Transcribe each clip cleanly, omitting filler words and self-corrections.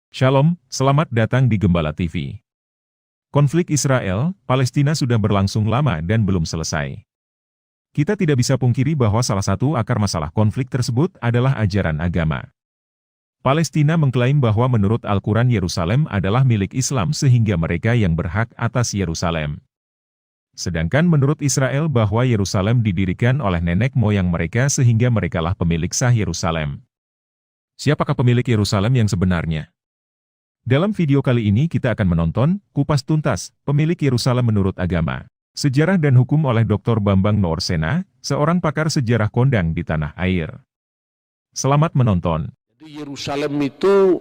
Shalom, selamat datang di Gembala TV. Konflik Israel, Palestina sudah berlangsung lama dan belum selesai. Kita tidak bisa pungkiri bahwa salah satu akar masalah konflik tersebut adalah ajaran agama. Palestina mengklaim bahwa menurut Al-Quran Yerusalem adalah milik Islam sehingga mereka yang berhak atas Yerusalem. Sedangkan menurut Israel bahwa Yerusalem didirikan oleh nenek moyang mereka sehingga merekalah pemilik sah Yerusalem. Siapakah pemilik Yerusalem yang sebenarnya? Dalam video kali ini kita akan menonton, kupas tuntas, pemilik Yerusalem menurut agama, sejarah dan hukum oleh Dr. Bambang Noorsena, seorang pakar sejarah kondang di tanah air. Selamat menonton. Jadi Yerusalem itu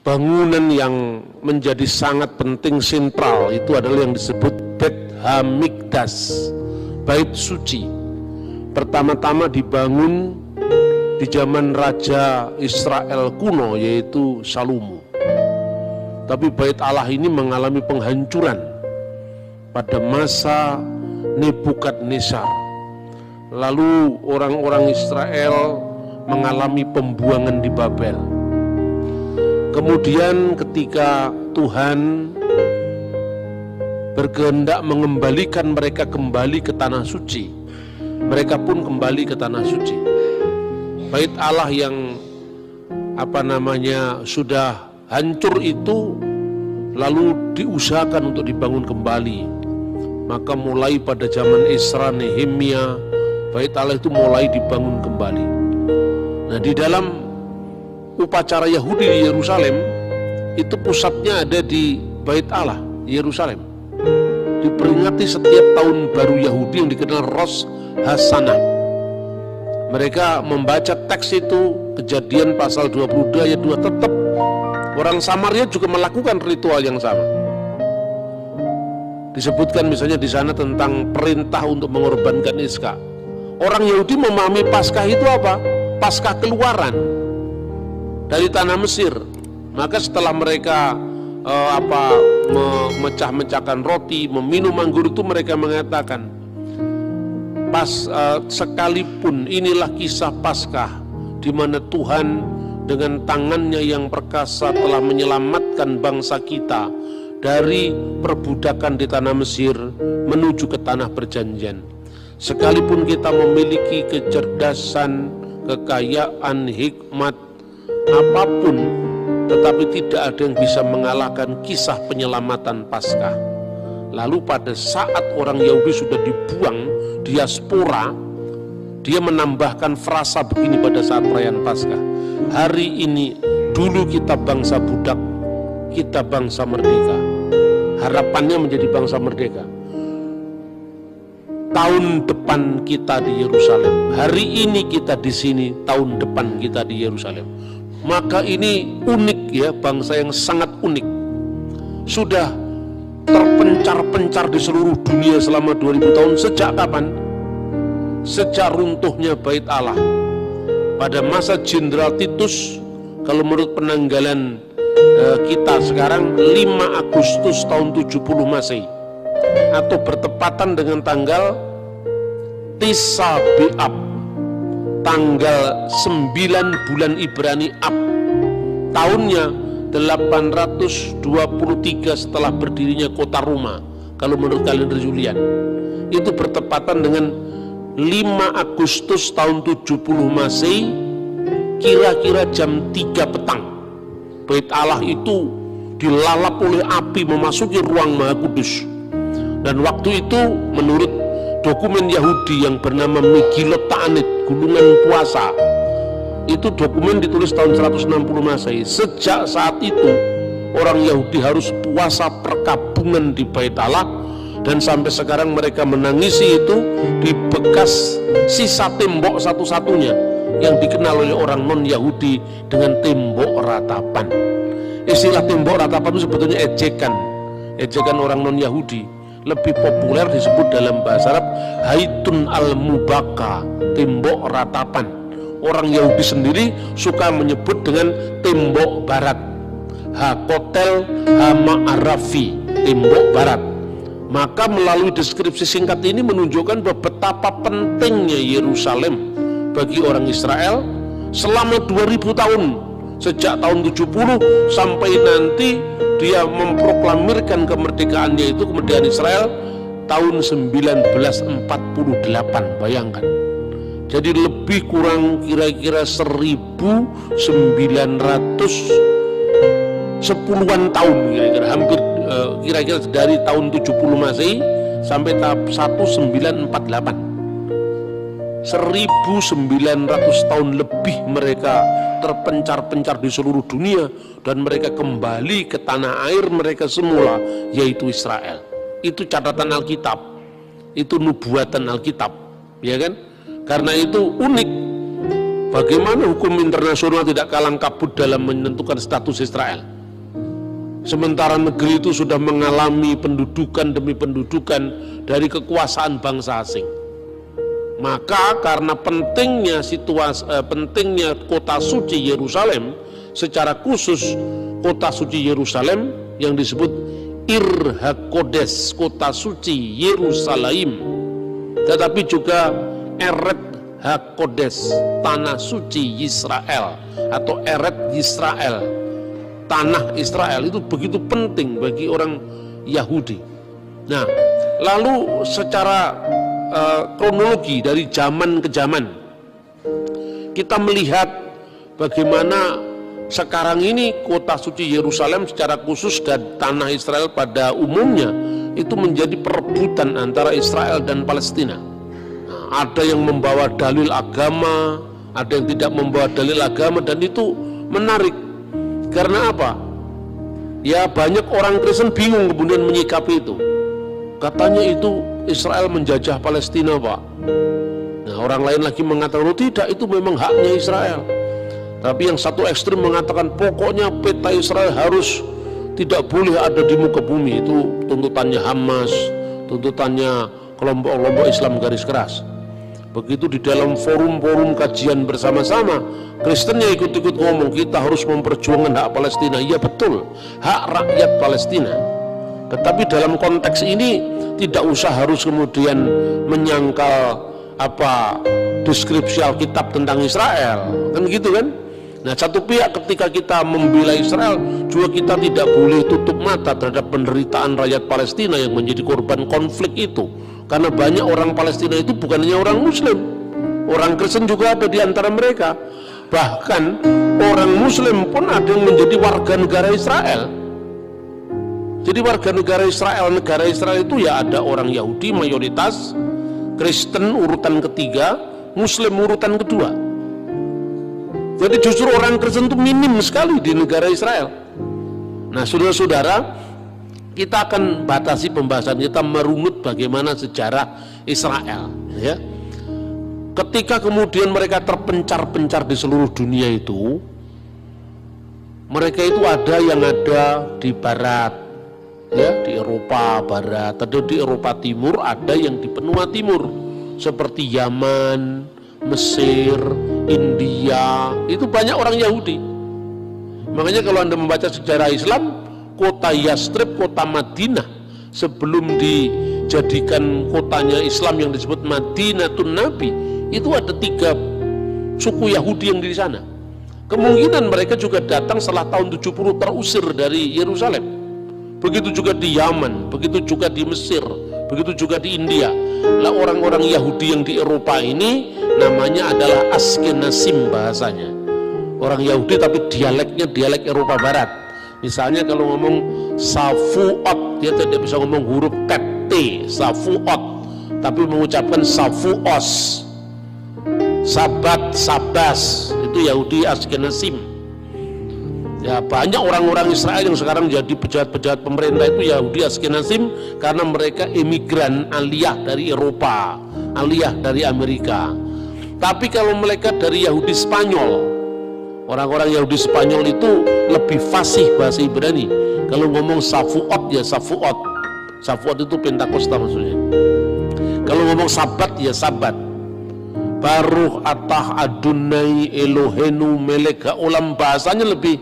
bangunan yang menjadi sangat penting sentral, itu adalah yang disebut Bet HaMikdash, Bait Suci. Pertama-tama dibangun di zaman Raja Israel kuno yaitu Salomo. Tapi Bait Allah ini mengalami penghancuran pada masa Nebukadnezar. Lalu orang-orang Israel mengalami pembuangan di Babel. Kemudian ketika Tuhan berkehendak mengembalikan mereka kembali ke tanah suci, mereka pun kembali ke tanah suci. Bait Allah yang sudah hancur itu lalu diusahakan untuk dibangun kembali. Maka mulai pada zaman Esra, Nehemia, Bait Allah itu mulai dibangun kembali. Nah, di dalam upacara Yahudi di Yerusalem itu pusatnya ada di Bait Allah, Yerusalem. Diperingati setiap tahun baru Yahudi yang dikenal Rosh Hashanah. Mereka membaca teks itu, Kejadian pasal 22 ayat 2, tetap orang Samaria juga melakukan ritual yang sama. Disebutkan misalnya di sana tentang perintah untuk mengorbankan Iskak. Orang Yahudi memahami Paskah itu apa? Paskah keluaran dari tanah Mesir. Maka setelah mereka memecah-mecahkan roti, meminum anggur itu, mereka mengatakan, sekalipun inilah kisah Paskah di mana Tuhan dengan tangannya yang perkasa telah menyelamatkan bangsa kita dari perbudakan di tanah Mesir menuju ke tanah perjanjian. Sekalipun kita memiliki kecerdasan, kekayaan, hikmat, apapun, tetapi tidak ada yang bisa mengalahkan kisah penyelamatan Paskah. Lalu pada saat orang Yahudi sudah dibuang, diaspora, dia menambahkan frasa begini pada saat perayaan Paskah. Hari ini, dulu kita bangsa budak, kita bangsa merdeka. Harapannya menjadi bangsa merdeka. Tahun depan kita di Yerusalem. Hari ini kita di sini, tahun depan kita di Yerusalem. Maka ini unik ya, bangsa yang sangat unik. Sudah terpencar-pencar di seluruh dunia selama 2000 tahun. Sejak kapan? Sejak runtuhnya Bait Allah. Pada masa Jenderal Titus, kalau menurut penanggalan kita sekarang 5 Agustus tahun 70 Masehi, atau bertepatan dengan tanggal Tis'a B'Av, tanggal 9 bulan Ibrani Ab, tahunnya 823 setelah berdirinya kota Roma, kalau menurut kalender Julian. Itu bertepatan dengan 5 Agustus tahun 70 Masehi, kira-kira jam 3 petang. Bait Allah itu dilalap oleh api memasuki ruang Maha Kudus. Dan waktu itu menurut dokumen Yahudi yang bernama Megillot Ta'anit, gulungan puasa, itu dokumen ditulis tahun 160 Masehi. Sejak saat itu orang Yahudi harus puasa perkabungan di Bait Allah. Dan sampai sekarang mereka menangisi itu di bekas sisa tembok satu-satunya yang dikenal oleh orang non-Yahudi dengan tembok ratapan. Istilah tembok ratapan itu sebetulnya ejekan orang non-Yahudi. Lebih populer disebut dalam bahasa Arab Haitun al-Mubaka, tembok ratapan. Orang Yahudi sendiri suka menyebut dengan tembok barat, Hakotel Hama'arafi, tembok barat. Maka melalui deskripsi singkat ini menunjukkan bahwa betapa pentingnya Yerusalem bagi orang Israel selama 2000 tahun sejak tahun 70 sampai nanti dia memproklamirkan kemerdekaannya, itu kemerdekaan Israel tahun 1948, bayangkan. Jadi lebih kurang kira-kira 1910-an tahun, kira-kira hampir kira-kira dari tahun 70 Masehi sampai tahap 1948. 1900 tahun lebih mereka terpencar-pencar di seluruh dunia, dan mereka kembali ke tanah air mereka semula, yaitu Israel. Itu catatan Alkitab, itu nubuatan Alkitab, ya kan? Karena itu unik, bagaimana hukum internasional tidak kalang kabut dalam menentukan status Israel. Sementara negeri itu sudah mengalami pendudukan demi pendudukan dari kekuasaan bangsa asing. Maka karena pentingnya pentingnya kota suci Yerusalem, secara khusus kota suci Yerusalem yang disebut Ir HaKodesh, kota suci Yerusalem, tetapi juga Eret HaKodesh, tanah suci Israel, atau Eret Yisrael, tanah Israel, itu begitu penting bagi orang Yahudi. Nah, lalu secara kronologi dari zaman ke zaman, kita melihat bagaimana sekarang ini kota suci Yerusalem secara khusus dan tanah Israel pada umumnya itu menjadi perebutan antara Israel dan Palestina. Nah, ada yang membawa dalil agama, ada yang tidak membawa dalil agama, dan itu menarik. Karena apa? Ya, banyak orang Kristen bingung kemudian menyikapi itu. Katanya itu Israel menjajah Palestina, Pak. Nah, orang lain lagi mengatakan, oh tidak, itu memang haknya Israel. Tapi yang satu ekstrim mengatakan pokoknya peta Israel harus tidak boleh ada di muka bumi. Itu tuntutannya Hamas, tuntutannya kelompok-kelompok Islam garis keras. Begitu di dalam forum-forum kajian bersama-sama, Kristennya ikut-ikut ngomong, kita harus memperjuangkan hak Palestina. Iya betul, hak rakyat Palestina. Tetapi dalam konteks ini tidak usah harus kemudian menyangkal deskripsi Alkitab tentang Israel, kan gitu kan? Nah, satu pihak ketika kita membela Israel, juga kita tidak boleh tutup mata terhadap penderitaan rakyat Palestina yang menjadi korban konflik itu. Karena banyak orang Palestina itu bukan hanya orang Muslim, orang Kristen juga ada di antara mereka. Bahkan orang Muslim pun ada yang menjadi warga negara Israel. Jadi warga negara Israel itu ya ada orang Yahudi mayoritas, Kristen urutan ketiga, Muslim urutan kedua. Jadi justru orang Kristen itu minim sekali di negara Israel. Nah, saudara-saudara, kita akan batasi pembahasan kita merunut bagaimana sejarah Israel, ya. Ketika kemudian mereka terpencar-pencar di seluruh dunia itu, mereka itu ada yang ada di barat, ya, di Eropa barat, ada di Eropa timur, ada yang di benua timur seperti Yaman, Mesir, India, itu banyak orang Yahudi. Makanya kalau Anda membaca sejarah Islam, kota Yastrib, kota Madinah, sebelum dijadikan kotanya Islam yang disebut Madinatun Nabi, itu ada 3 suku Yahudi yang di sana. Kemungkinan mereka juga datang setelah tahun 70 terusir dari Yerusalem. Begitu juga di Yaman, begitu juga di Mesir, begitu juga di India. Lah orang-orang Yahudi yang di Eropa ini namanya adalah Askenazim bahasanya. Orang Yahudi tapi dialeknya dialek Eropa Barat. Misalnya kalau ngomong Safuot, dia tidak bisa ngomong huruf T, Safuot, tapi mengucapkan Safuos. Sabat, Sabas, itu Yahudi Askenazim. Ya, banyak orang-orang Israel yang sekarang jadi pejabat-pejabat pemerintah itu Yahudi Askenazim karena mereka imigran aliyah dari Eropa, aliyah dari Amerika. Tapi kalau mereka dari Yahudi Spanyol, orang-orang Yahudi Spanyol itu lebih fasih bahasa Ibrani. Kalau ngomong Safuot ya Safuot. Safuot itu Pentakosta maksudnya. Kalau ngomong Sabat ya Sabat. Baruch atah Adonai Elohenu melek haolam, bahasanya lebih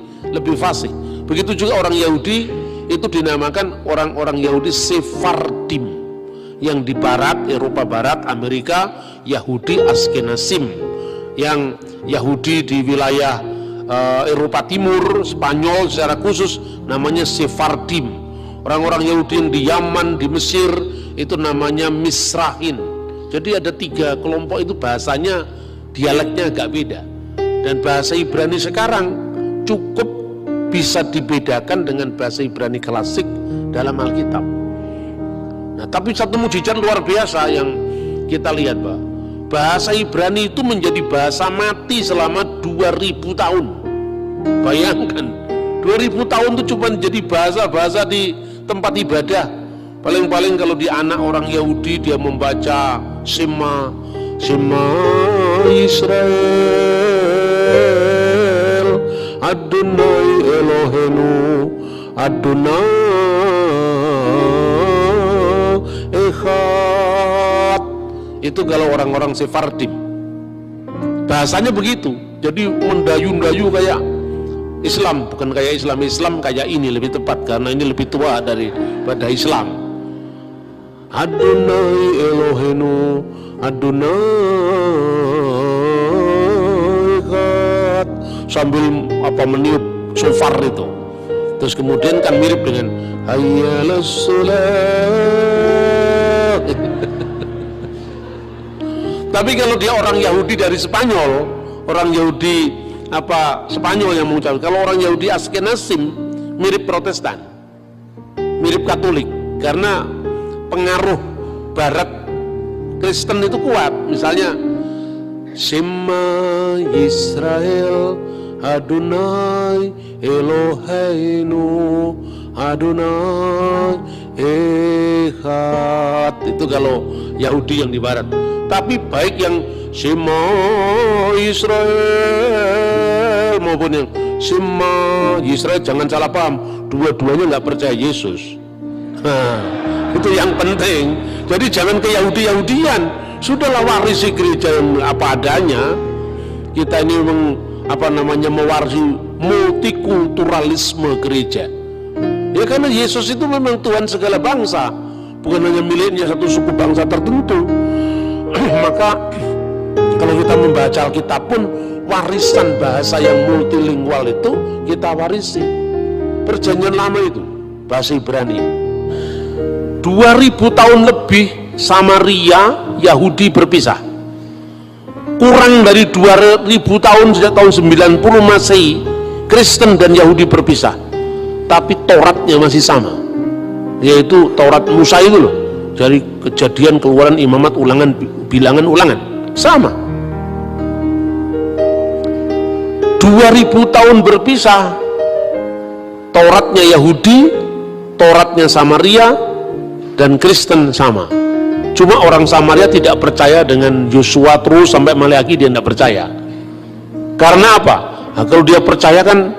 fasih. Begitu juga orang Yahudi itu dinamakan orang-orang Yahudi Sephardim, yang di barat, Eropa Barat, Amerika, Yahudi Askenazim. Yang Yahudi di wilayah Eropa Timur, Spanyol secara khusus namanya Sephardim. Orang-orang Yahudi yang di Yaman, di Mesir itu namanya Misrahin. Jadi ada 3 kelompok itu bahasanya, dialeknya agak beda. Dan bahasa Ibrani sekarang cukup bisa dibedakan dengan bahasa Ibrani klasik dalam Alkitab. Nah, tapi satu mujizat luar biasa yang kita lihat, Pak. Bahasa Ibrani itu menjadi bahasa mati selama 2000 tahun. Bayangkan, 2000 tahun itu cuma jadi bahasa-bahasa di tempat ibadah. Paling-paling kalau di anak orang Yahudi dia membaca Shema Israel Adonai Elohenu Adonai Echad. Itu kalau orang-orang Sephardim bahasanya begitu. Jadi mendayu-dayu kayak Islam, bukan kayak Islam kayak ini lebih tepat karena ini lebih tua daripada Islam. Adonai Elohenu Adonai Echad, sambil meniup shofar itu. Terus kemudian kan mirip dengan Hayyalas Sholat. Tapi kalau dia orang Yahudi dari Spanyol, orang Yahudi Spanyol yang mengucapkan. Kalau orang Yahudi Askenazim mirip Protestan, mirip Katolik, karena pengaruh Barat Kristen itu kuat. Misalnya Shema Israel Adonai Eloheinu Adonai Echad. Itu kalau Yahudi yang di Barat. Tapi baik yang Shema Israel maupun yang Shema Israel, jangan salah paham, dua-duanya nggak percaya Yesus. Nah, itu yang penting. Jadi jangan ke Yahudi-Yahudian. Sudahlah, warisi gereja yang apa adanya. Kita ini mewarisi multikulturalisme gereja. Ya karena Yesus itu memang Tuhan segala bangsa, bukan hanya miliknya satu suku bangsa tertentu. Maka kalau kita membaca Alkitab pun warisan bahasa yang multilingual itu kita warisi. Perjanjian lama itu bahasa Ibrani. 2000 tahun lebih Samaria Yahudi berpisah. Kurang dari 2000 tahun sejak tahun 90 Masehi Kristen dan Yahudi berpisah. Tapi Tauratnya masih sama. Yaitu Taurat Musa itu loh. Dari Kejadian, Keluaran, Imamat, Ulangan, Bilangan, Ulangan sama. 2000 tahun berpisah. Tauratnya Yahudi, Tauratnya Samaria, dan Kristen sama. Cuma orang Samaria tidak percaya dengan Yosua terus sampai Maleakhi, dia tidak percaya. Karena apa? Nah, kalau dia percaya kan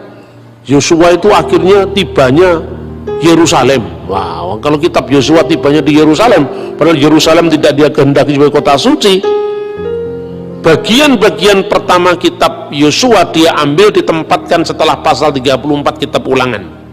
Yosua itu akhirnya tibanya Yerusalem. Wow, kalau kitab Yosua tibanya di Yerusalem, padahal Yerusalem tidak dia kehendaki sebagai kota suci. Bagian-bagian pertama kitab Yosua dia ambil ditempatkan setelah pasal 34 kitab Ulangan.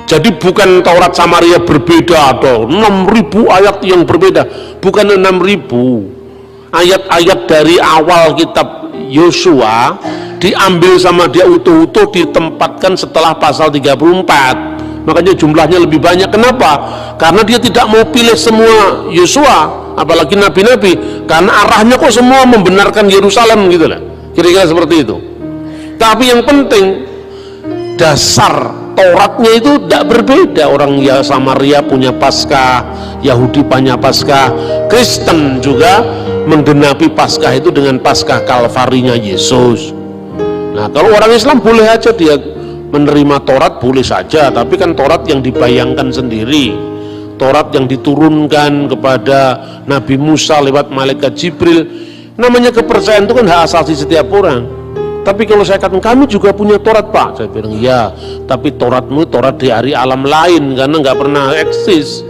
Jadi bukan Taurat Samaria berbeda, atau 6.000 ayat yang berbeda, bukan 6.000 ayat-ayat dari awal kitab Yosua diambil sama dia utuh-utuh ditempatkan setelah pasal 34. Makanya jumlahnya lebih banyak. Kenapa? Karena dia tidak mau pilih semua Yosua, apalagi nabi-nabi, karena arahnya kok semua membenarkan Yerusalem gitu lah. Kira-kira seperti itu. Tapi yang penting dasar Tauratnya itu tidak berbeda. Orang ya Samaria punya Paskah, Yahudi punya Paskah, Kristen juga menggenapi Paskah itu dengan Paskah Kalvarinya Yesus. Nah, kalau orang Islam boleh aja dia menerima Taurat, boleh saja, tapi kan Taurat yang dibayangkan sendiri, Taurat yang diturunkan kepada Nabi Musa lewat malaikat Jibril. Namanya kepercayaan itu kan hak asasi setiap orang. Tapi kalau saya katakan kami juga punya Taurat, Pak, saya bilang ya, tapi Tauratmu Taurat dari alam lain, karena nggak pernah eksis.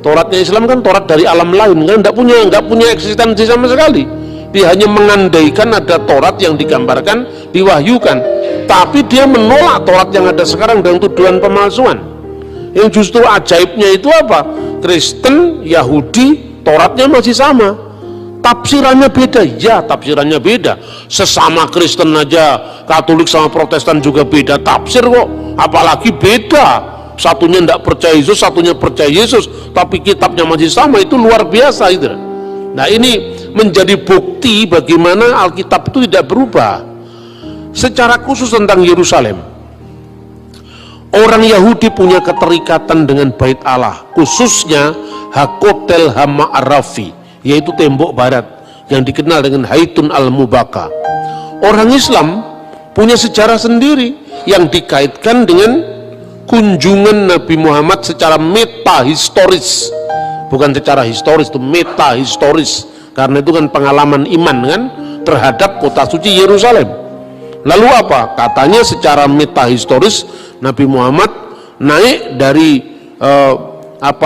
Tauratnya Islam kan Taurat dari alam lain, kan nggak punya eksistensi sama sekali. Dia hanya mengandaikan ada Taurat yang digambarkan, diwahyukan, tapi dia menolak Taurat yang ada sekarang dengan tuduhan pemalsuan. Yang justru ajaibnya itu apa? Kristen, Yahudi, Tauratnya masih sama, Tafsirannya beda, ya tafsirannya beda. Sesama Kristen aja, Katolik sama Protestan juga beda tafsir kok. Apalagi beda. Satunya tidak percaya Yesus, satunya percaya Yesus, tapi kitabnya masih sama, itu luar biasa itu. Nah ini menjadi bukti bagaimana Alkitab itu tidak berubah. Secara khusus tentang Yerusalem, orang Yahudi punya keterikatan dengan Bait Allah, khususnya Hakotel Hama-Arafi, yaitu tembok barat yang dikenal dengan Haitun al-Mubaka. Orang Islam punya sejarah sendiri yang dikaitkan dengan kunjungan Nabi Muhammad secara metahistoris, bukan secara historis, itu metahistoris, karena itu kan pengalaman iman kan terhadap kota suci Yerusalem. Lalu apa? Katanya secara metahistoris Nabi Muhammad naik dari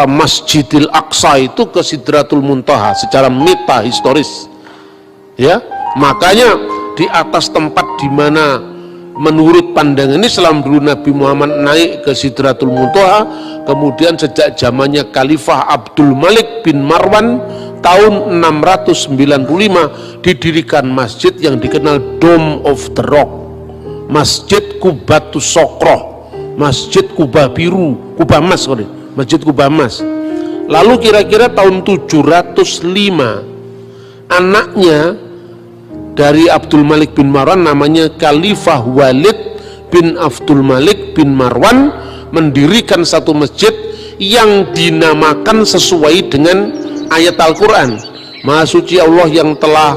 Masjidil Aqsa itu ke Sidratul Muntaha secara metahistoris. Ya, makanya di atas tempat di mana menurut pandangan Islam dulu Nabi Muhammad naik ke Sidratul Muntaha, kemudian sejak zamannya Khalifah Abdul Malik bin Marwan tahun 695 didirikan masjid yang dikenal Dome of the Rock, Masjid Qubatus Sokroh, Masjid Kubah Biru, Kubah Mas, Masjid Kubah Mas. Lalu kira-kira tahun 705 anaknya dari Abdul Malik bin Marwan, namanya Khalifah Walid bin Abdul Malik bin Marwan, mendirikan satu masjid yang dinamakan sesuai dengan ayat Al-Quran. Maha suci Allah yang telah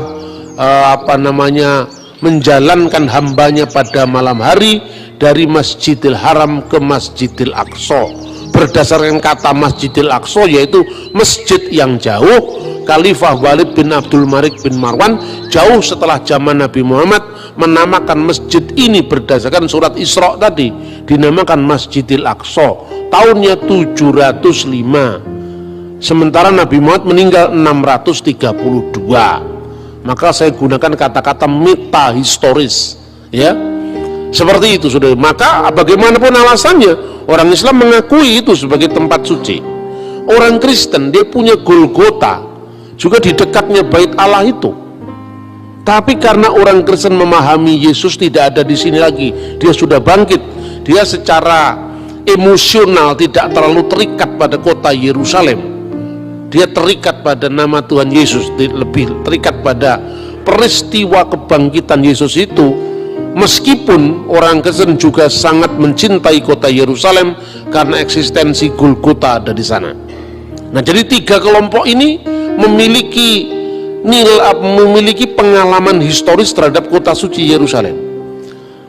menjalankan hambanya pada malam hari dari Masjidil Haram ke Masjidil Aqsa. Berdasarkan kata Masjidil Aqsa, yaitu masjid yang jauh, Khalifah Walid bin Abdul Malik bin Marwan jauh setelah zaman Nabi Muhammad menamakan masjid ini berdasarkan surat Isra tadi, dinamakan Masjidil Aqsa tahunnya 705, sementara Nabi Muhammad meninggal 632. Maka saya gunakan kata-kata metahistoris, ya, seperti itu sudah. Maka bagaimanapun alasannya, orang Islam mengakui itu sebagai tempat suci. Orang Kristen dia punya Golgota juga di dekatnya Bait Allah itu. Tapi karena orang Kristen memahami Yesus tidak ada di sini lagi, dia sudah bangkit, dia secara emosional tidak terlalu terikat pada kota Yerusalem. Dia terikat pada nama Tuhan Yesus, lebih terikat pada peristiwa kebangkitan Yesus itu. Meskipun orang Kristen juga sangat mencintai kota Yerusalem karena eksistensi Golgota ada di sana. Nah, jadi tiga kelompok ini memiliki pengalaman historis terhadap kota suci Yerusalem.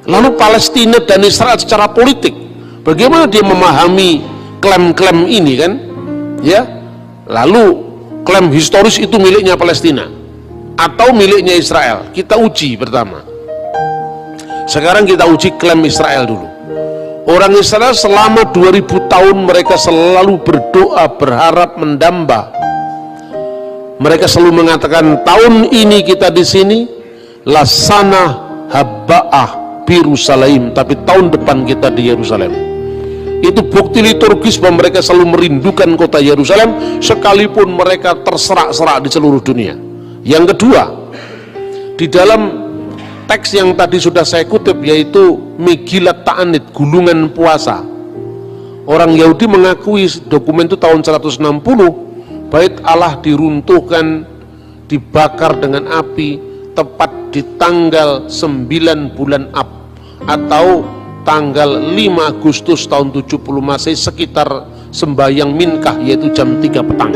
Lalu Palestina dan Israel secara politik, bagaimana dia memahami klaim-klaim ini kan? Ya, lalu klaim historis itu miliknya Palestina atau miliknya Israel? Kita uji pertama. Sekarang kita uji klaim Israel dulu. Orang Israel selama 2000 tahun mereka selalu berdoa, berharap, mendamba. Mereka selalu mengatakan, tahun ini kita di sini, lasana habba'ah Yerusalem, tapi tahun depan kita di Yerusalem. Itu bukti liturgis bahwa mereka selalu merindukan kota Yerusalem sekalipun mereka terserak-serak di seluruh dunia. Yang kedua, di dalam teks yang tadi sudah saya kutip, yaitu Megilat Ta'anit, gulungan puasa, orang Yahudi mengakui dokumen itu tahun 160 Bait Allah diruntuhkan, dibakar dengan api tepat di tanggal 9 bulan Ab atau tanggal 5 Agustus tahun 70 Masehi, sekitar sembahyang Minkah, yaitu jam 3 petang.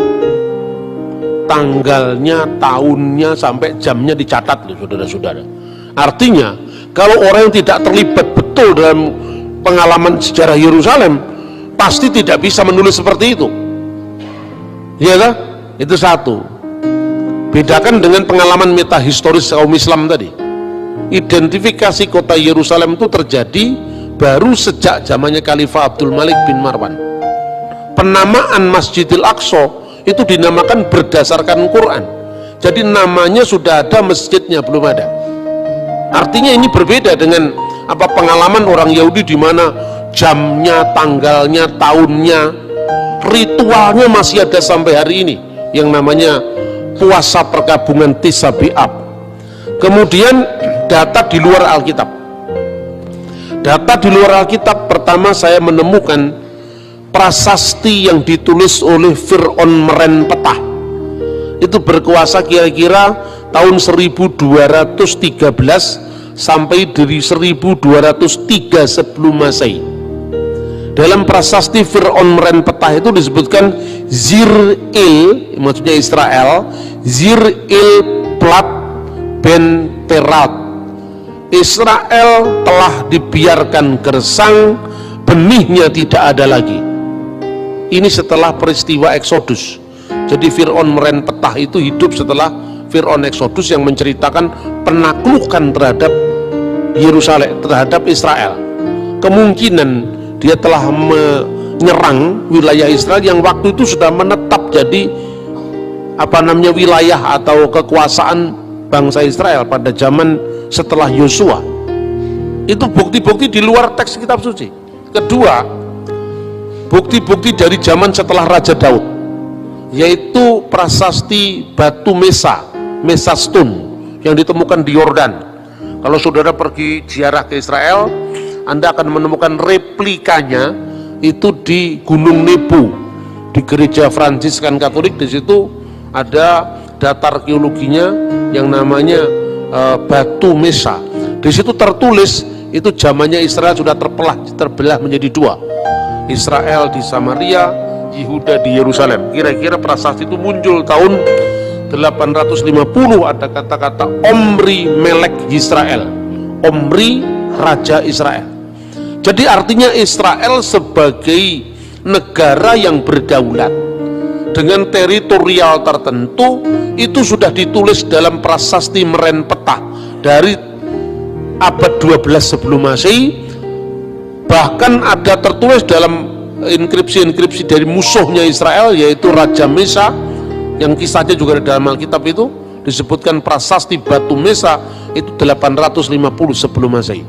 Tanggalnya, tahunnya, sampai jamnya dicatat loh saudara-saudara. Artinya kalau orang yang tidak terlibat betul dalam pengalaman sejarah Yerusalem pasti tidak bisa menulis seperti itu, ya kan? Itu satu. Bedakan dengan pengalaman metahistoris kaum Islam tadi. Identifikasi kota Yerusalem itu terjadi baru sejak zamannya Khalifah Abdul Malik bin Marwan. Penamaan Masjidil Aqsa itu dinamakan berdasarkan Quran. Jadi namanya sudah ada, masjidnya belum ada. Artinya ini berbeda dengan pengalaman orang Yahudi di mana jamnya, tanggalnya, tahunnya, ritualnya masih ada sampai hari ini, yang namanya puasa perkabungan Tis'a B'Ab. Kemudian data di luar Alkitab. Data di luar Alkitab, pertama saya menemukan prasasti yang ditulis oleh Fir'aun Merenpetah. Itu berkuasa kira-kira tahun 1213 sampai dari 1203 sebelum Masehi. Dalam prasasti Fir'aun Merenpetah itu disebutkan Zir-Il, maksudnya Israel, Zir-Il Plat Ben Perat. Israel telah dibiarkan gersang, benihnya tidak ada lagi. Ini setelah peristiwa Eksodus. Jadi Fir'aun Merenpetah itu hidup setelah Fir'aun Eksodus yang menceritakan penaklukan terhadap Yerusalem, terhadap Israel. Kemungkinan dia telah menyerang wilayah Israel yang waktu itu sudah menetap jadi wilayah atau kekuasaan bangsa Israel pada zaman setelah Yosua. Itu bukti-bukti di luar teks kitab suci. Kedua, bukti-bukti dari zaman setelah Raja Daud, yaitu prasasti batu Mesa Stone yang ditemukan di Yordan. Kalau saudara pergi ziarah ke Israel, Anda akan menemukan replikanya itu di Gunung Nebo, di gereja Fransiskan Katolik. Di situ ada data arkeologinya yang namanya batu Mesa. Di situ tertulis itu zamannya Israel sudah terbelah menjadi dua. Israel di Samaria, Yehuda di Yerusalem. Kira-kira prasasti itu muncul tahun 850, ada kata-kata Omri Melek Yisrael. Omri Raja Israel. Jadi artinya Israel sebagai negara yang berdaulat dengan teritorial tertentu itu sudah ditulis dalam prasasti Merenpetah dari abad 12 sebelum Masehi. Bahkan ada tertulis dalam inskripsi-inskripsi dari musuhnya Israel, yaitu Raja Mesa, yang kisahnya juga ada dalam Alkitab. Itu disebutkan prasasti batu Mesa itu 850 sebelum Masehi.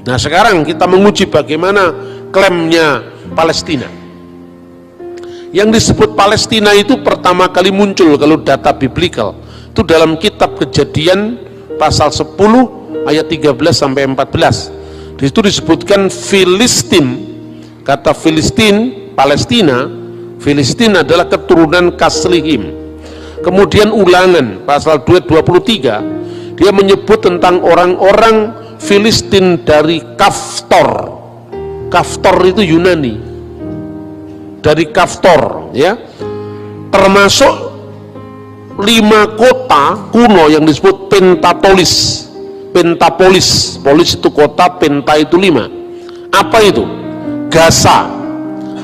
Nah, sekarang kita menguji bagaimana klaimnya Palestina. Yang disebut Palestina itu pertama kali muncul kalau data biblical itu dalam kitab Kejadian pasal 10 ayat 13 sampai 14. Di situ disebutkan Filistin. Kata Filistin, Palestina, Filistin adalah keturunan Kaslihim. Kemudian Ulangan pasal 2:23, dia menyebut tentang orang-orang Filistin dari Kaftor. Kaftor itu Yunani. Dari Kaftor, ya. Termasuk 5 kota kuno yang disebut Pentapolis. Polis itu kota, penta itu 5. Apa itu? Gaza,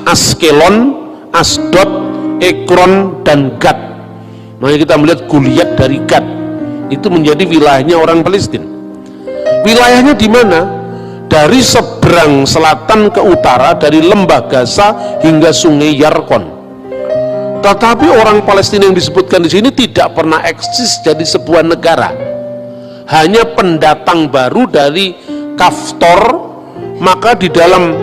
Askelon, Asdod, Ekron, dan Gad. Makanya kita melihat Goliat dari Gad itu menjadi wilayahnya orang Palestina. Wilayahnya di mana? Dari seberang selatan ke utara, dari lembah Gaza hingga sungai Yarkon. Tetapi orang Palestina yang disebutkan di sini tidak pernah eksis jadi sebuah negara. Hanya pendatang baru dari Kaftor. Maka di dalam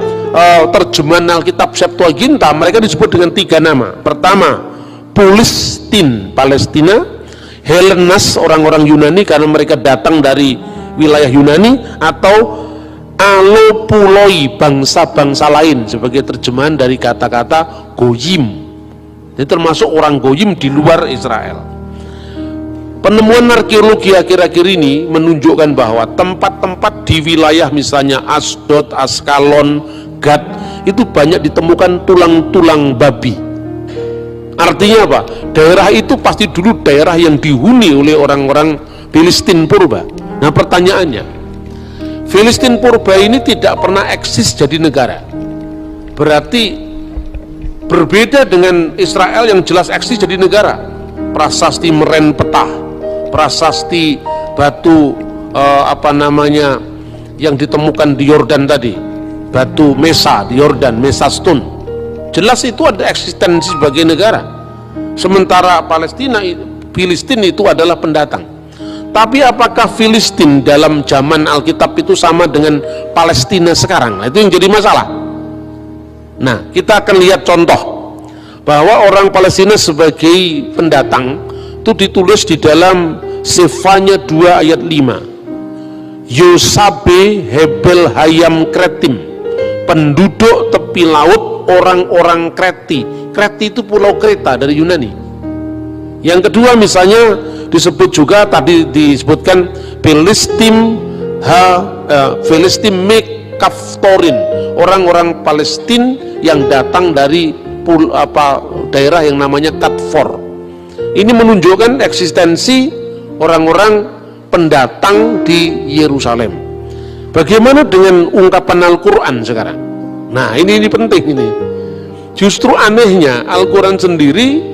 terjemahan Alkitab Septuaginta mereka disebut dengan 3 nama. Pertama, Pulistin, Palestina. Helenas, orang-orang Yunani karena mereka datang dari wilayah Yunani. Atau Alopuloi, bangsa-bangsa lain, sebagai terjemahan dari kata-kata Goyim. Ini termasuk orang Goyim di luar Israel. Penemuan arkeologi akhir-akhir ini menunjukkan bahwa tempat-tempat di wilayah misalnya Asdod, Askalon, Gad itu banyak ditemukan tulang-tulang babi. Artinya apa? Daerah itu pasti dulu daerah yang dihuni oleh orang-orang Filistin purba. Nah, pertanyaannya, Filistin purba ini tidak pernah eksis jadi negara. Berarti berbeda dengan Israel yang jelas eksis jadi negara. Prasasti Merenpetah, prasasti batu yang ditemukan di Yordan tadi, batu Mesa di Yordan, Mesa Stone, jelas itu ada eksistensi sebagai negara. Sementara Filistin itu adalah pendatang. Tapi apakah Filistin dalam zaman Alkitab itu sama dengan Palestina sekarang? Nah, itu yang jadi masalah. Nah, kita akan lihat contoh bahwa orang Palestina sebagai pendatang itu ditulis di dalam Sefanya 2 ayat 5. Yosabe Hebel Hayam Kretim, penduduk tepi laut orang-orang Kreti. Kreti itu pulau Kreta dari Yunani. Yang kedua misalnya disebut juga tadi disebutkan Filistim Kaftorin, orang-orang Palestina yang datang dari daerah yang namanya Katfor. Ini menunjukkan eksistensi orang-orang pendatang di Yerusalem. Bagaimana dengan ungkapan Al-Quran sekarang? Nah ini penting ini. Justru anehnya Al-Quran sendiri,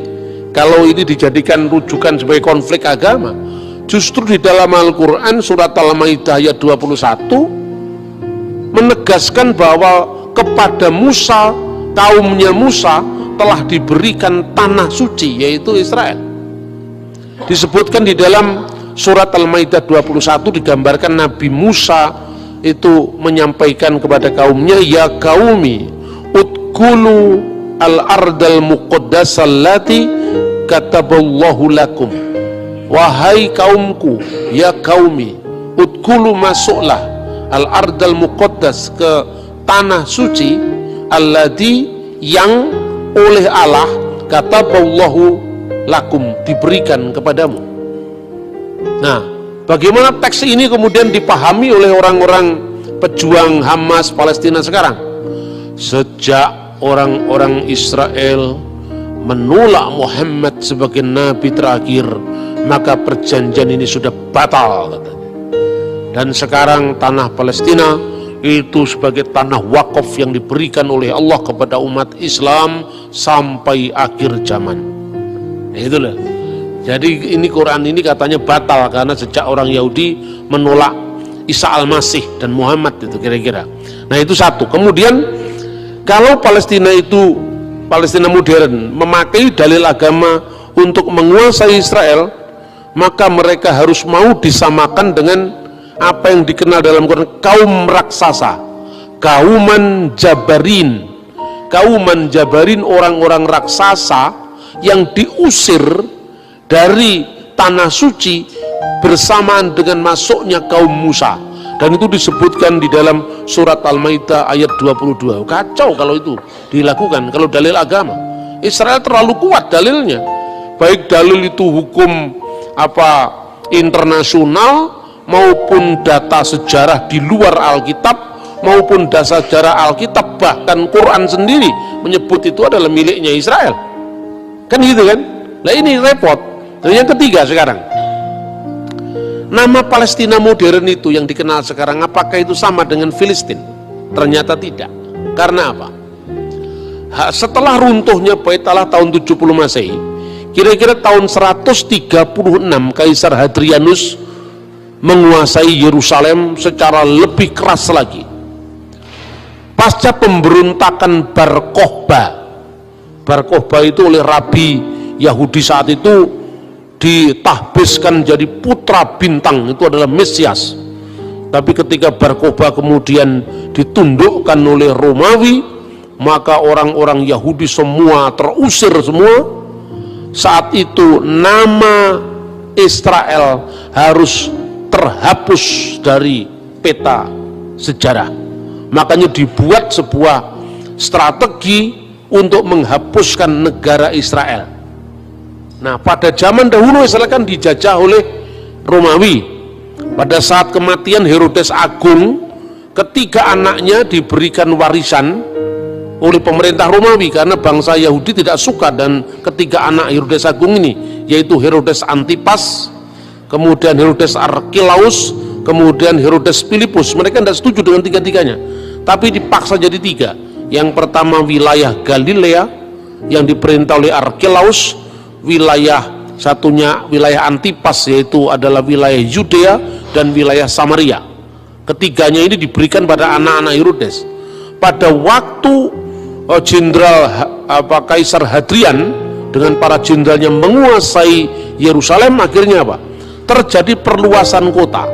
kalau ini dijadikan rujukan sebagai konflik agama, justru di dalam Al-Quran surat Al-Maidah ayat 21 menegaskan bahwa kepada Musa, kaumnya Musa telah diberikan tanah suci, yaitu Israel. Disebutkan di dalam surat Al-Maidah 21 digambarkan Nabi Musa itu menyampaikan kepada kaumnya, ya qaumi udkhulu al-ardal muqaddasah allati kataballahu lakum. Wahai kaumku, ya qaumi udkhulu, masuklah al-ardal muqaddas, ke tanah suci, allati, yang oleh Allah kataballahu lakum, diberikan kepadamu. Nah, bagaimana teks ini kemudian dipahami oleh orang-orang pejuang Hamas Palestina sekarang? Sejak orang-orang Israel menolak Muhammad sebagai nabi terakhir, maka perjanjian ini sudah batal, katanya. Dan sekarang tanah Palestina itu sebagai tanah wakaf yang diberikan oleh Allah kepada umat Islam sampai akhir zaman. Itulah. Jadi ini Quran ini katanya batal karena sejak orang Yahudi menolak Isa Al-Masih dan Muhammad, itu kira-kira. Nah itu satu. Kemudian kalau Palestina itu, Palestina modern, memakai dalil agama untuk menguasai Israel, maka mereka harus mau disamakan dengan apa yang dikenal dalam Quran kaum raksasa, kauman jabarin. Kauman jabarin, orang-orang raksasa yang diusir dari tanah suci bersamaan dengan masuknya kaum Musa. Dan itu disebutkan di dalam surat Al-Maidah ayat 22. Kacau kalau itu dilakukan, kalau dalil agama. Israel terlalu kuat dalilnya, baik dalil itu hukum internasional maupun data sejarah di luar Alkitab, maupun data sejarah Alkitab, bahkan Quran sendiri menyebut itu adalah miliknya Israel. Kan gitu kan? Nah ini repot. Dan yang ketiga sekarang, nama Palestina modern itu yang dikenal sekarang, apakah itu sama dengan Filistin? Ternyata tidak. Karena apa? Setelah runtuhnya Bait Allah tahun 70 Masehi, kira-kira tahun 136 Kaisar Hadrianus menguasai Yerusalem secara lebih keras lagi. Pasca pemberontakan Bar Kokhba itu oleh Rabi Yahudi saat itu ditahbiskan jadi putra bintang, itu adalah Mesias. Tapi ketika Bar Kokhba kemudian ditundukkan oleh Romawi, maka orang-orang Yahudi semua terusir semua. Saat itu nama Israel harus terhapus dari peta sejarah. Makanya dibuat sebuah strategi untuk menghapuskan negara Israel. Nah, pada zaman dahulu Israel kan dijajah oleh Romawi. Pada saat kematian Herodes Agung, ketiga anaknya diberikan warisan oleh pemerintah Romawi karena bangsa Yahudi tidak suka dan ketiga anak Herodes Agung ini, yaitu Herodes Antipas, kemudian Herodes Archelaus, kemudian Herodes Philippus. Mereka tidak setuju dengan tiga-tiganya, tapi dipaksa jadi tiga. Yang pertama wilayah Galilea yang diperintah oleh Archelaus, satunya wilayah Antipas yaitu adalah wilayah Yudea dan wilayah Samaria. Ketiganya ini diberikan pada anak-anak Herodes. Pada waktu Kaisar Hadrian dengan para jenderalnya menguasai Yerusalem, akhirnya apa? Terjadi perluasan kota.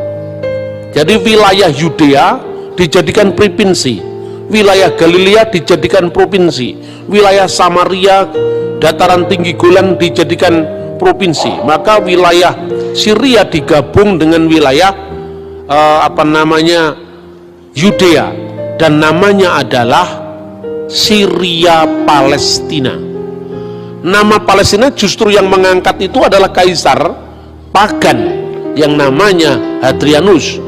Jadi wilayah Yudea dijadikan provinsi, wilayah Galilea dijadikan provinsi, wilayah Samaria, dataran tinggi Golan dijadikan provinsi. Maka wilayah Syria digabung dengan wilayah Yudea, dan namanya adalah Syria Palestina. Nama Palestina justru yang mengangkat itu adalah kaisar pagan yang namanya Hadrianus.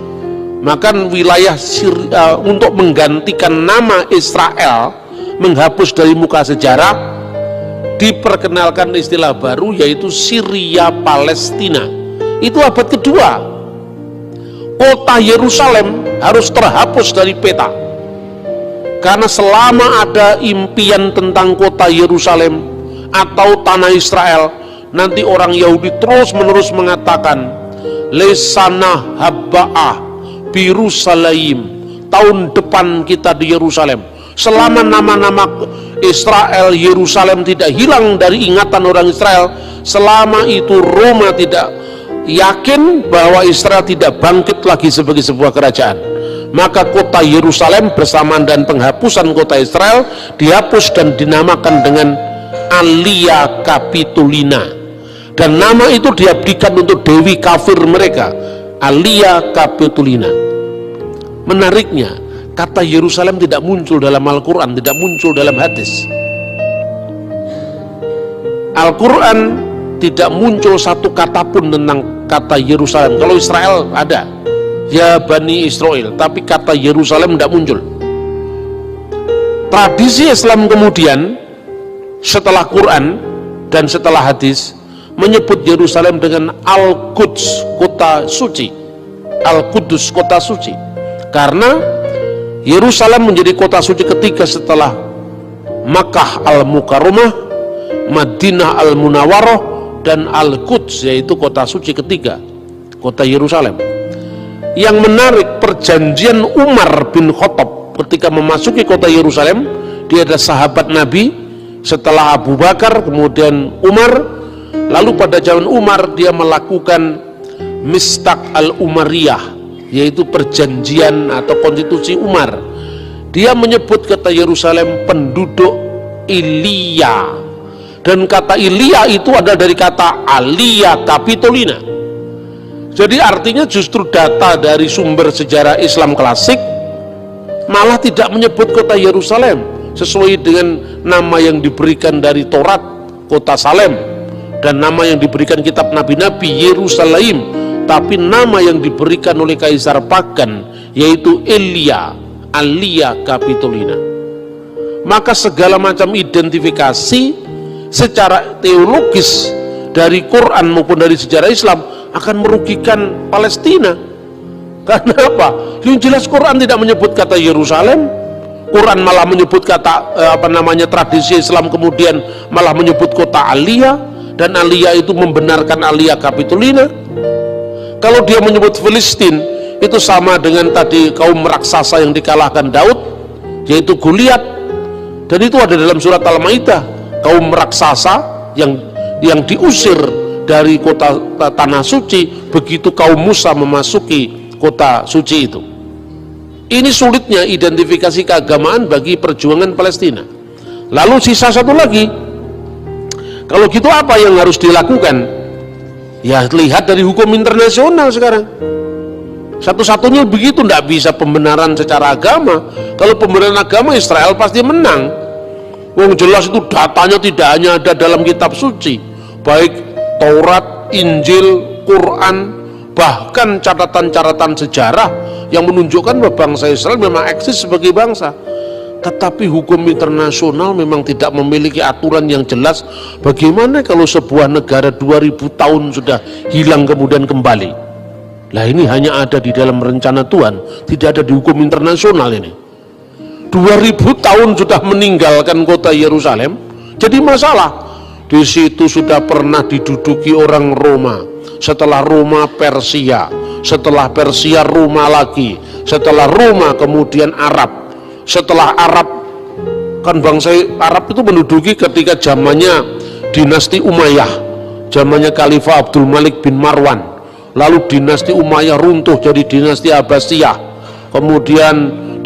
Maka wilayah Syria, untuk menggantikan nama Israel, menghapus dari muka sejarah, diperkenalkan istilah baru yaitu Syria Palestina. Itu abad kedua. Kota Yerusalem harus terhapus dari peta, karena selama ada impian tentang kota Yerusalem atau tanah Israel, nanti orang Yahudi terus menerus mengatakan lesana habba'ah Birusalaim, tahun depan kita di Yerusalem. Selama nama-nama Israel, Yerusalem tidak hilang dari ingatan orang Israel, selama itu Roma tidak yakin bahwa Israel tidak bangkit lagi sebagai sebuah kerajaan, maka kota Yerusalem bersamaan dan penghapusan kota Israel dihapus dan dinamakan dengan Alia Capitolina, dan nama itu diabdikan untuk dewi kafir mereka, Alia Capitolina. Menariknya, kata Yerusalem tidak muncul dalam Al-Quran, tidak muncul dalam hadis. Al-Quran tidak muncul satu kata pun tentang kata Yerusalem. Kalau Israel ada, ya Bani Israel, tapi kata Yerusalem tidak muncul. Tradisi Islam kemudian setelah Quran dan setelah hadis menyebut Yerusalem dengan Al-Quds, kota suci. Al-Qudus, kota suci, karena Yerusalem menjadi kota suci ketiga setelah Makkah Al-Mukarramah, Madinah Al-Munawwarah, dan Al-Quds, yaitu kota suci ketiga, kota Yerusalem. Yang menarik, perjanjian Umar bin Khattab ketika memasuki kota Yerusalem, dia adalah sahabat Nabi setelah Abu Bakar, kemudian Umar. Lalu pada zaman Umar dia melakukan Mistaq al-Umariyah, yaitu perjanjian atau konstitusi Umar. Dia menyebut kata Yerusalem penduduk Ilia, dan kata Ilia itu adalah dari kata Alia Capitolina. Jadi artinya justru data dari sumber sejarah Islam klasik malah tidak menyebut kota Yerusalem sesuai dengan nama yang diberikan dari Taurat, kota Salem, dan nama yang diberikan kitab nabi-nabi, Yerusalem, tapi nama yang diberikan oleh kaisar pagan yaitu Elia, Alia Capitolina. Maka segala macam identifikasi secara teologis dari Quran maupun dari sejarah Islam akan merugikan Palestina. Karena apa? Yang jelas Quran tidak menyebut kata Yerusalem, Quran malah menyebut kata tradisi Islam kemudian malah menyebut kota Alia, dan Alia itu membenarkan Alia Capitolina. Kalau dia menyebut Filistin, itu sama dengan tadi kaum raksasa yang dikalahkan Daud, yaitu Goliat, dan itu ada dalam surat Al-Maidah, kaum raksasa yang diusir dari kota tanah suci begitu kaum Musa memasuki kota suci itu. Ini sulitnya identifikasi keagamaan bagi perjuangan Palestina. Lalu sisa satu lagi, kalau gitu apa yang harus dilakukan? Ya lihat dari hukum internasional sekarang. Satu-satunya begitu, tidak bisa pembenaran secara agama. Kalau pembenaran agama, Israel pasti menang. Wong jelas itu datanya tidak hanya ada dalam kitab suci, baik Taurat, Injil, Quran, bahkan catatan-catatan sejarah yang menunjukkan bahwa bangsa Israel memang eksis sebagai bangsa. Tetapi hukum internasional memang tidak memiliki aturan yang jelas. Bagaimana kalau sebuah negara 2000 tahun sudah hilang kemudian kembali? Lah ini hanya ada di dalam rencana Tuhan, tidak ada di hukum internasional ini. 2000 tahun sudah meninggalkan kota Yerusalem, jadi masalah. Di situ sudah pernah diduduki orang Roma, setelah Roma Persia, setelah Persia Roma lagi, setelah Roma kemudian Arab, setelah Arab kan bangsa Arab itu menduduki ketika zamannya dinasti Umayyah, zamannya Khalifah Abdul Malik bin Marwan. Lalu dinasti Umayyah runtuh jadi dinasti Abbasiyah, kemudian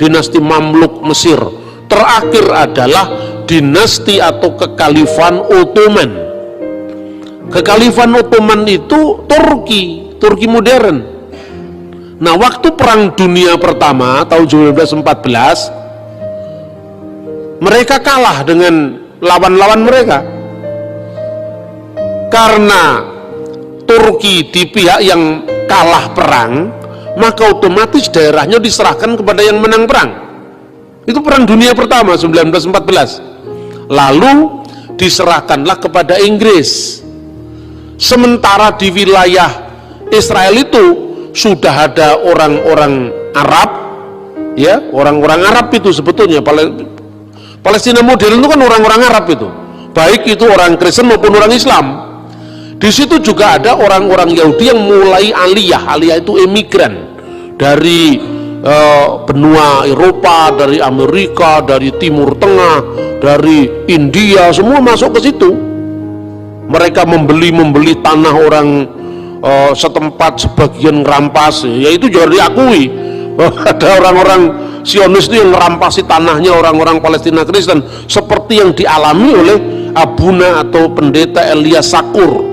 dinasti Mamluk Mesir, terakhir adalah dinasti atau kekalifan Ottoman. Kekhalifan Ottoman itu Turki modern. Nah, waktu Perang Dunia Pertama tahun 1914, mereka kalah dengan lawan-lawan mereka. Karena Turki di pihak yang kalah perang, maka otomatis daerahnya diserahkan kepada yang menang perang. Itu Perang Dunia Pertama 1914. Lalu diserahkanlah kepada Inggris. Sementara di wilayah Israel itu sudah ada orang-orang Arab, ya, orang-orang Arab itu sebetulnya Palestina modern itu kan orang-orang Arab itu, baik itu orang Kristen maupun orang Islam. Di situ juga ada orang-orang Yahudi yang mulai aliyah itu emigran dari benua Eropa, dari Amerika, dari Timur Tengah, dari India, semua masuk ke situ. Mereka membeli tanah orang setempat, sebagian ngerampas, yaitu juga diakui bahwa ada orang-orang Zionis itu yang ngerampasi tanahnya orang-orang Palestina Kristen, seperti yang dialami oleh Abuna atau pendeta Elias Sakur.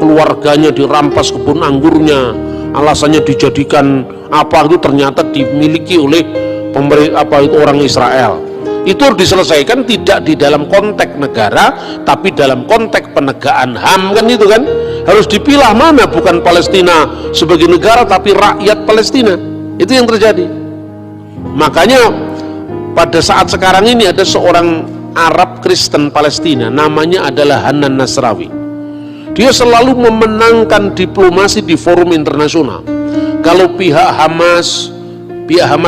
Keluarganya dirampas kebun anggurnya, alasannya dijadikan apa, itu ternyata dimiliki oleh orang Israel. Itu harus diselesaikan tidak di dalam konteks negara, tapi dalam konteks penegakan HAM, kan itu kan harus dipilah mana bukan Palestina sebagai negara tapi rakyat Palestina. Itu yang terjadi. Makanya pada saat sekarang ini ada seorang Arab Kristen Palestina, namanya adalah Hanan Nasrawi. Dia selalu memenangkan diplomasi di forum internasional. Kalau pihak Hamas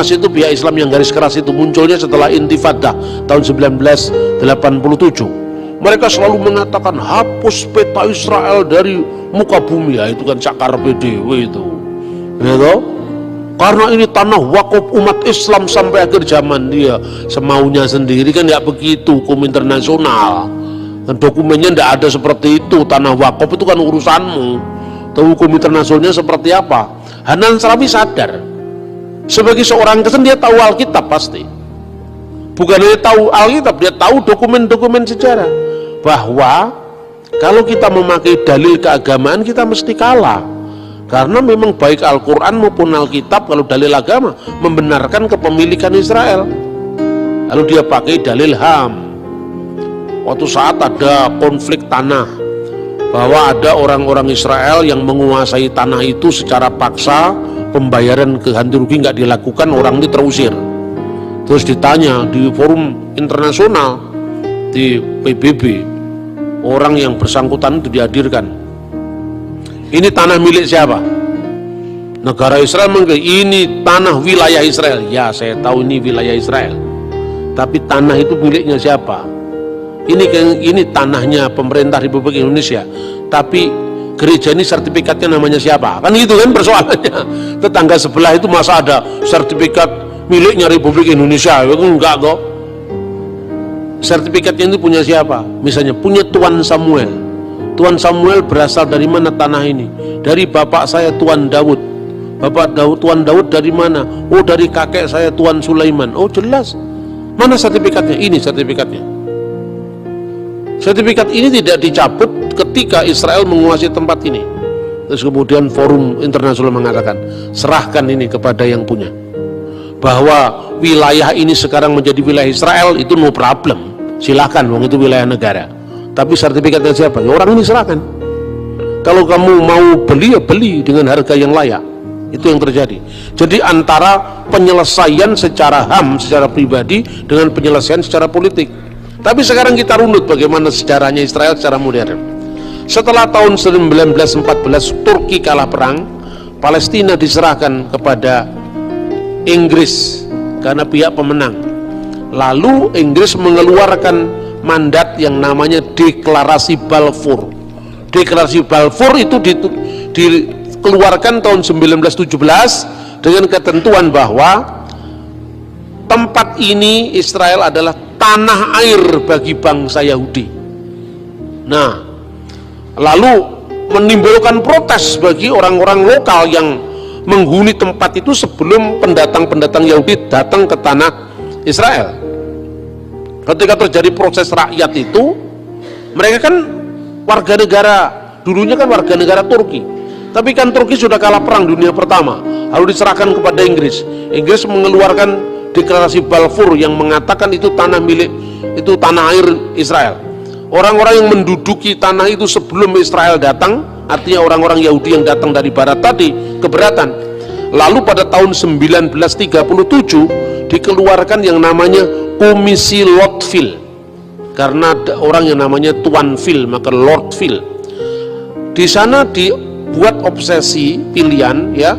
itu pihak Islam yang garis keras itu munculnya setelah Intifadah tahun 1987. Mereka selalu mengatakan hapus peta Israel dari muka bumi, ya itu kan cakar PDW itu, gitu. Karena ini tanah wakaf umat Islam sampai akhir zaman. Dia semaunya sendiri, kan nggak begitu hukum internasional. Dan dokumennya tidak ada seperti itu. Tanah wakaf itu kan urusanmu. Tahu hukum internasionalnya seperti apa? Hanan Nasrawi sadar, sebagai seorang Kristen dia tahu Alkitab pasti. Bukan hanya tahu Alkitab, dia tahu dokumen-dokumen sejarah. Bahwa kalau kita memakai dalil keagamaan kita mesti kalah. Karena memang baik Al-Quran maupun Alkitab kalau dalil agama membenarkan kepemilikan Israel. Lalu dia pakai dalil HAM. Waktu saat ada konflik tanah, bahwa ada orang-orang Israel yang menguasai tanah itu secara paksa, pembayaran ganti rugi nggak dilakukan, orang itu terusir. Terus ditanya di forum internasional, di PBB, orang yang bersangkutan itu dihadirkan. Ini tanah milik siapa? Negara Israel mengklaim ini tanah wilayah Israel. Ya, saya tahu ini wilayah Israel. Tapi tanah itu miliknya siapa? Ini tanahnya pemerintah Republik Indonesia. Tapi gereja ini sertifikatnya namanya siapa? Kan gitu kan persoalannya. Tetangga sebelah itu masa ada sertifikat miliknya Republik Indonesia? Enggak kok. Sertifikatnya itu punya siapa? Misalnya punya Tuan Samuel. Tuan Samuel berasal dari mana tanah ini? Dari bapak saya Tuan Daud. Tuan Daud dari mana? Oh, dari kakek saya Tuan Sulaiman. Oh, jelas. Mana sertifikatnya? Ini sertifikatnya. Sertifikat ini tidak dicabut ketika Israel menguasai tempat ini. Terus kemudian forum internasional mengatakan, serahkan ini kepada yang punya. Bahwa wilayah ini sekarang menjadi wilayah Israel, itu no problem. Silahkan, wong itu wilayah negara. Tapi sertifikatnya siapa? Ya orang ini serahkan. Kalau kamu mau beli, ya beli dengan harga yang layak. Itu yang terjadi. Jadi antara penyelesaian secara HAM, secara pribadi, dengan penyelesaian secara politik. Tapi sekarang kita runut bagaimana sejarahnya Israel secara modern. Setelah tahun 1914 Turki kalah perang, Palestina diserahkan kepada Inggris karena pihak pemenang. Lalu Inggris mengeluarkan mandat yang namanya Deklarasi Balfour. Deklarasi Balfour itu dikeluarkan tahun 1917 dengan ketentuan bahwa tempat ini Israel adalah tanah air bagi bangsa Yahudi. Nah, lalu menimbulkan protes bagi orang-orang lokal yang menghuni tempat itu sebelum pendatang-pendatang Yahudi datang ke tanah Israel. Ketika terjadi proses rakyat itu, mereka kan warga negara Dulunya kan warga negara Turki. Tapi kan Turki sudah kalah perang dunia pertama, lalu diserahkan kepada Inggris. Inggris mengeluarkan deklarasi Balfour yang mengatakan itu tanah milik, itu tanah air Israel. Orang-orang yang menduduki tanah itu sebelum Israel datang, artinya orang-orang Yahudi yang datang dari barat tadi, keberatan. Lalu pada tahun 1937 dikeluarkan yang namanya Komisi Lordville, karena ada orang yang namanya Tuanville, maka Lordville. Di sana dibuat obsesi pilihan, ya,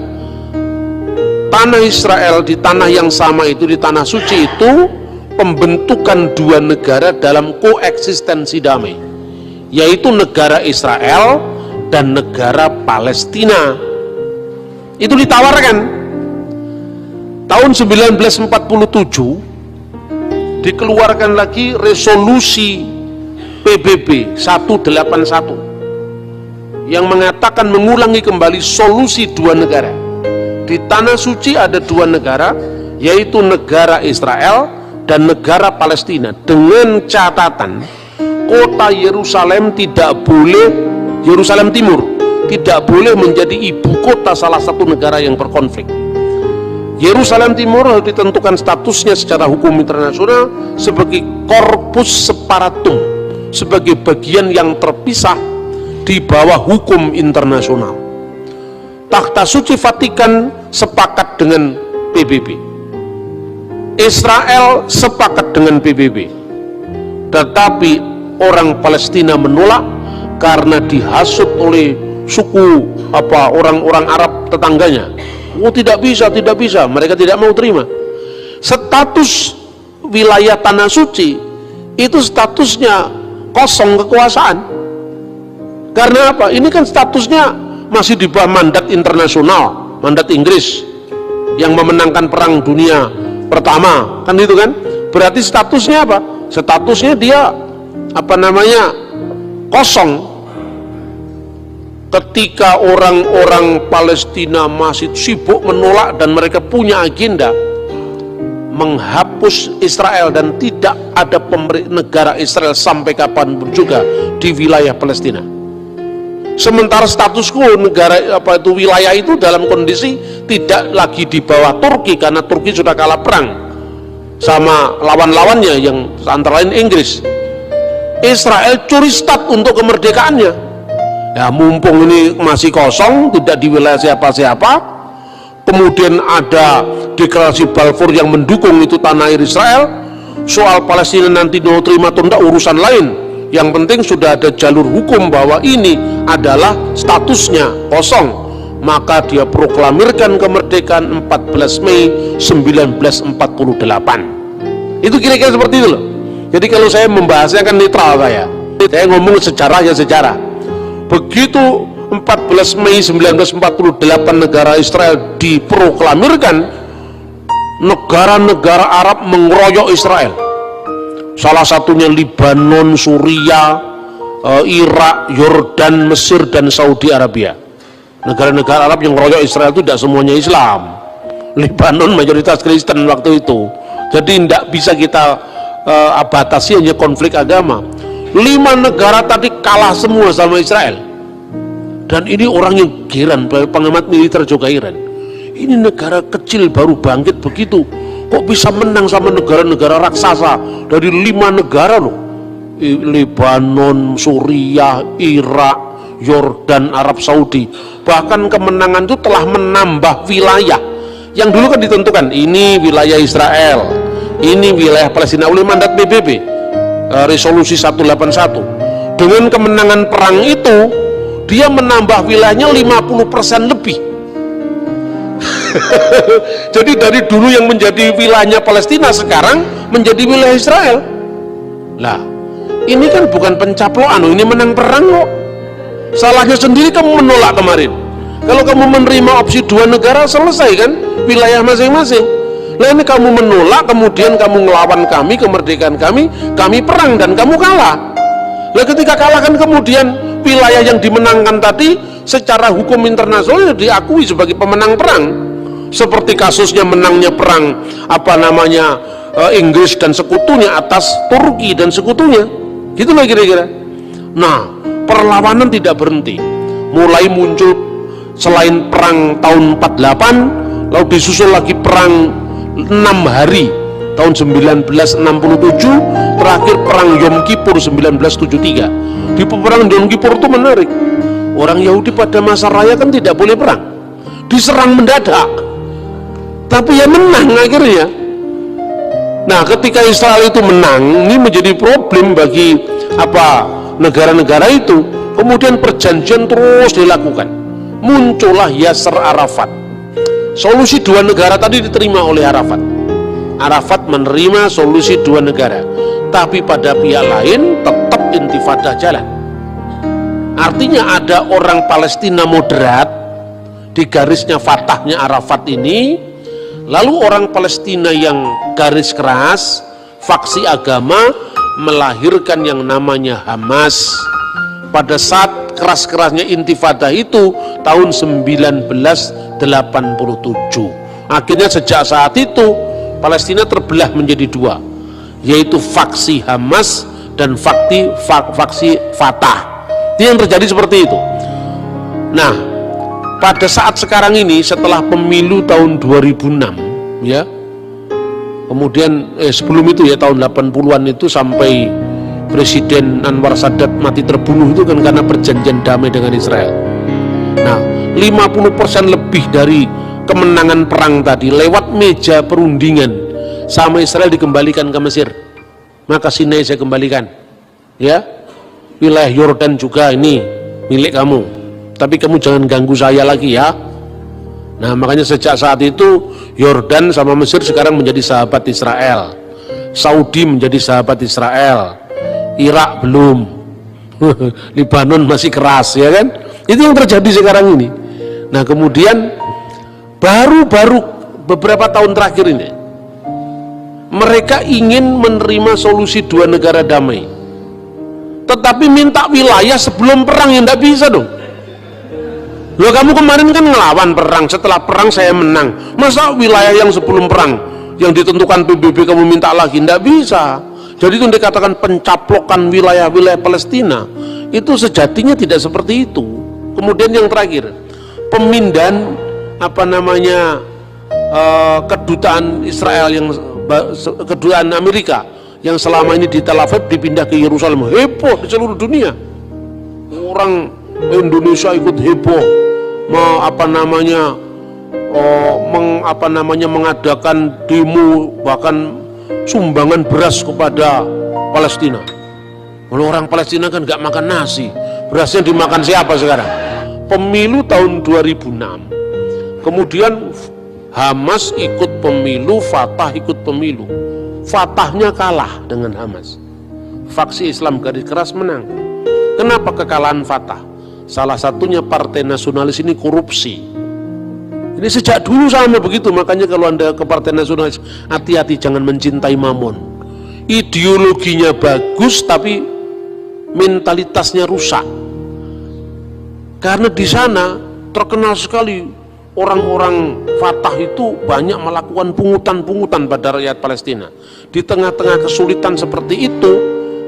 tanah Israel di tanah yang sama itu, di tanah suci itu, pembentukan dua negara dalam koeksistensi damai, yaitu negara Israel dan negara Palestina. Itu ditawarkan tahun 1947, dikeluarkan lagi resolusi PBB 181 yang mengatakan mengulangi kembali solusi dua negara. Di tanah suci ada dua negara, yaitu negara Israel dan negara Palestina, dengan catatan kota Yerusalem tidak boleh, Yerusalem Timur tidak boleh menjadi ibu kota salah satu negara yang berkonflik. Yerusalem Timur harus ditentukan statusnya secara hukum internasional sebagai corpus separatum, sebagai bagian yang terpisah di bawah hukum internasional. Takhta Suci Vatikan sepakat dengan PBB, Israel sepakat dengan PBB, tetapi orang Palestina menolak karena dihasut oleh suku orang-orang Arab tetangganya. Oh, tidak bisa, mereka tidak mau terima. Status wilayah tanah suci itu statusnya kosong kekuasaan. Karena apa? Ini kan statusnya masih di bawah mandat internasional, mandat Inggris yang memenangkan perang dunia pertama, kan itu kan? Berarti statusnya apa? Statusnya dia kosong. Ketika orang-orang Palestina masih sibuk menolak dan mereka punya agenda menghapus Israel dan tidak ada negara Israel sampai kapanpun juga di wilayah Palestina. Sementara status quo negara wilayah itu dalam kondisi tidak lagi di bawah Turki, karena Turki sudah kalah perang sama lawan-lawannya yang antara lain Inggris. Israel curi start untuk kemerdekaannya. Ya, mumpung ini masih kosong, tidak di wilayah siapa-siapa, kemudian ada deklarasi Balfour yang mendukung itu tanah air Israel. Soal Palestina nanti mau terima atau tidak urusan lain, yang penting sudah ada jalur hukum bahwa ini adalah statusnya kosong. Maka dia proklamirkan kemerdekaan 14 Mei 1948. Itu kira-kira seperti itu loh. Jadi kalau saya membahasnya kan netral, saya ngomong sejarahnya sejarah. Begitu 14 Mei 1948 negara Israel diproklamirkan, negara-negara Arab mengeroyok Israel. Salah satunya Libanon, Suriah, Irak, Yordan, Mesir, dan Saudi Arabia. Negara-negara Arab yang mengeroyok Israel itu tidak semuanya Islam. Libanon mayoritas Kristen waktu itu. Jadi tidak bisa kita batasi hanya konflik agama. 5 negara tadi kalah semua sama Israel, dan ini orang yang heran, pengamat militer juga heran. Ini negara kecil baru bangkit begitu, kok bisa menang sama negara-negara raksasa dari 5 negara loh, Lebanon, Suriah, Irak, Yordan, Arab Saudi. Bahkan kemenangan itu telah menambah wilayah yang dulu kan ditentukan, ini wilayah Israel, ini wilayah Palestina oleh mandat PBB, resolusi 181. Dengan kemenangan perang itu, dia menambah wilayahnya 50% lebih. Jadi dari dulu yang menjadi wilayahnya Palestina sekarang menjadi wilayah Israel. Lah, ini kan bukan pencaploan, ini menang perang kok. Salahnya sendiri kamu menolak kemarin. Kalau kamu menerima opsi 2 negara, selesai kan wilayah masing-masing. Nah, ini kamu menolak, kemudian kamu ngelawan kami, kemerdekaan kami perang dan kamu kalah. Nah, ketika kalah kan kemudian wilayah yang dimenangkan tadi secara hukum internasional diakui sebagai pemenang perang. Seperti kasusnya menangnya perang Inggris dan sekutunya atas Turki dan sekutunya. Gitulah kira-kira. Nah, perlawanan tidak berhenti. Mulai muncul selain perang tahun 48, lalu disusul lagi perang 6 hari tahun 1967, terakhir perang Yom Kippur 1973. Di peperangan Yom Kippur itu menarik. Orang Yahudi pada masa raya kan tidak boleh perang, diserang mendadak, tapi ya menang akhirnya. Nah, ketika Israel itu menang, ini menjadi problem bagi negara-negara itu. Kemudian perjanjian terus dilakukan. Muncullah Yasser Arafat. Solusi dua negara tadi diterima oleh Arafat. Arafat menerima solusi dua negara, tapi pada pihak lain tetap intifada jalan. Artinya ada orang Palestina moderat di garisnya Fatahnya Arafat ini, lalu orang Palestina yang garis keras, faksi agama, melahirkan yang namanya Hamas. Pada saat keras-kerasnya intifada itu tahun 1987. Akhirnya sejak saat itu Palestina terbelah menjadi dua, yaitu faksi Hamas dan faksi Fatah. Itu yang terjadi seperti itu. Nah, pada saat sekarang ini setelah pemilu tahun 2006 ya, kemudian sebelum itu ya tahun 80-an itu sampai Presiden Anwar Sadat mati terbunuh itu kan karena perjanjian damai dengan Israel. Nah, 50% lebih dari kemenangan perang tadi lewat meja perundingan sama Israel dikembalikan ke Mesir. Maka Sinai saya kembalikan, ya, wilayah Yordan juga ini milik kamu, tapi kamu jangan ganggu saya lagi ya. Nah, makanya sejak saat itu Yordan sama Mesir sekarang menjadi sahabat Israel, Saudi menjadi sahabat Israel, Irak belum, Lebanon masih keras, ya kan? Itu yang terjadi sekarang ini. Nah, kemudian baru-baru beberapa tahun terakhir ini mereka ingin menerima solusi dua negara damai, tetapi minta wilayah sebelum perang, yang tidak bisa dong. Loh, kamu kemarin kan ngelawan perang, setelah perang saya menang, masa wilayah yang sebelum perang yang ditentukan PBB kamu minta lagi? Tidak bisa. Jadi itu dikatakan pencaplokan wilayah-wilayah Palestina, itu sejatinya tidak seperti itu. Kemudian yang terakhir, pemindahan kedutaan Israel yang kedutaan Amerika yang selama ini di Tel Aviv dipindah ke Yerusalem. Heboh di seluruh dunia, orang Indonesia ikut heboh mengadakan demo, bahkan sumbangan beras kepada Palestina. Kalau orang Palestina kan nggak makan nasi, berasnya dimakan siapa sekarang? Pemilu tahun 2006, kemudian Hamas ikut pemilu, Fatah ikut pemilu. Fatahnya kalah dengan Hamas, faksi Islam garis keras menang. Kenapa kekalahan Fatah? Salah satunya partai nasionalis ini korupsi. Ini sejak dulu sama begitu. Makanya kalau Anda ke partai nasionalis, hati-hati, jangan mencintai mamon. Ideologinya bagus tapi mentalitasnya rusak. Karena di sana terkenal sekali orang-orang Fatah itu banyak melakukan pungutan-pungutan pada rakyat Palestina. Di tengah-tengah kesulitan seperti itu,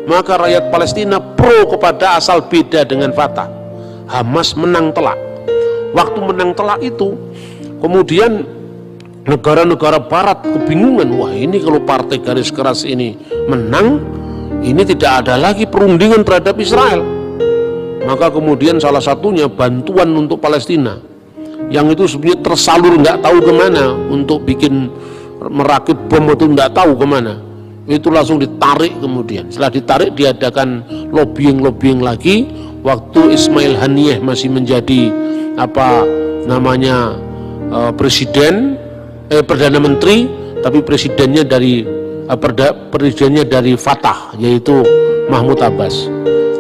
maka rakyat Palestina pro kepada asal beda dengan Fatah. Hamas menang telak. Waktu menang telak itu, kemudian negara-negara barat kebingungan. Wah, ini kalau partai garis keras ini menang, ini tidak ada lagi perundingan terhadap Israel. Maka kemudian salah satunya bantuan untuk Palestina, yang itu sebenarnya tersalur nggak tahu kemana, untuk bikin merakit bom itu nggak tahu kemana, itu langsung ditarik. Kemudian setelah ditarik diadakan lobbying lagi. Waktu Ismail Haniyeh masih menjadi presiden, perdana menteri, tapi presidennya dari Fatah, yaitu Mahmud Abbas.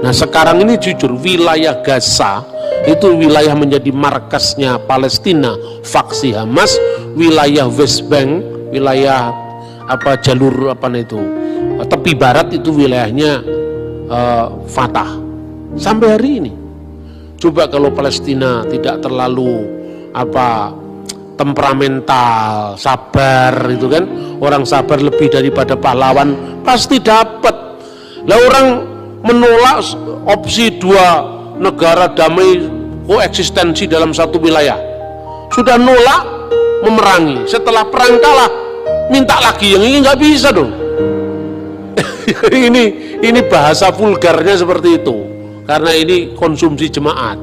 Nah, sekarang ini jujur wilayah Gaza itu wilayah menjadi markasnya Palestina, faksi Hamas. Wilayah West Bank, wilayah jalur tepi barat itu wilayahnya Fatah sampai hari ini. Coba kalau Palestina tidak terlalu temperamental, sabar, itu kan, orang sabar lebih daripada pahlawan, pasti dapat. Lah, orang menolak opsi dua negara damai koeksistensi dalam satu wilayah. Sudah nolak, memerangi. Setelah perang kalah, minta lagi yang ini, nggak bisa dong. ini bahasa vulgarnya seperti itu, karena ini konsumsi jemaat.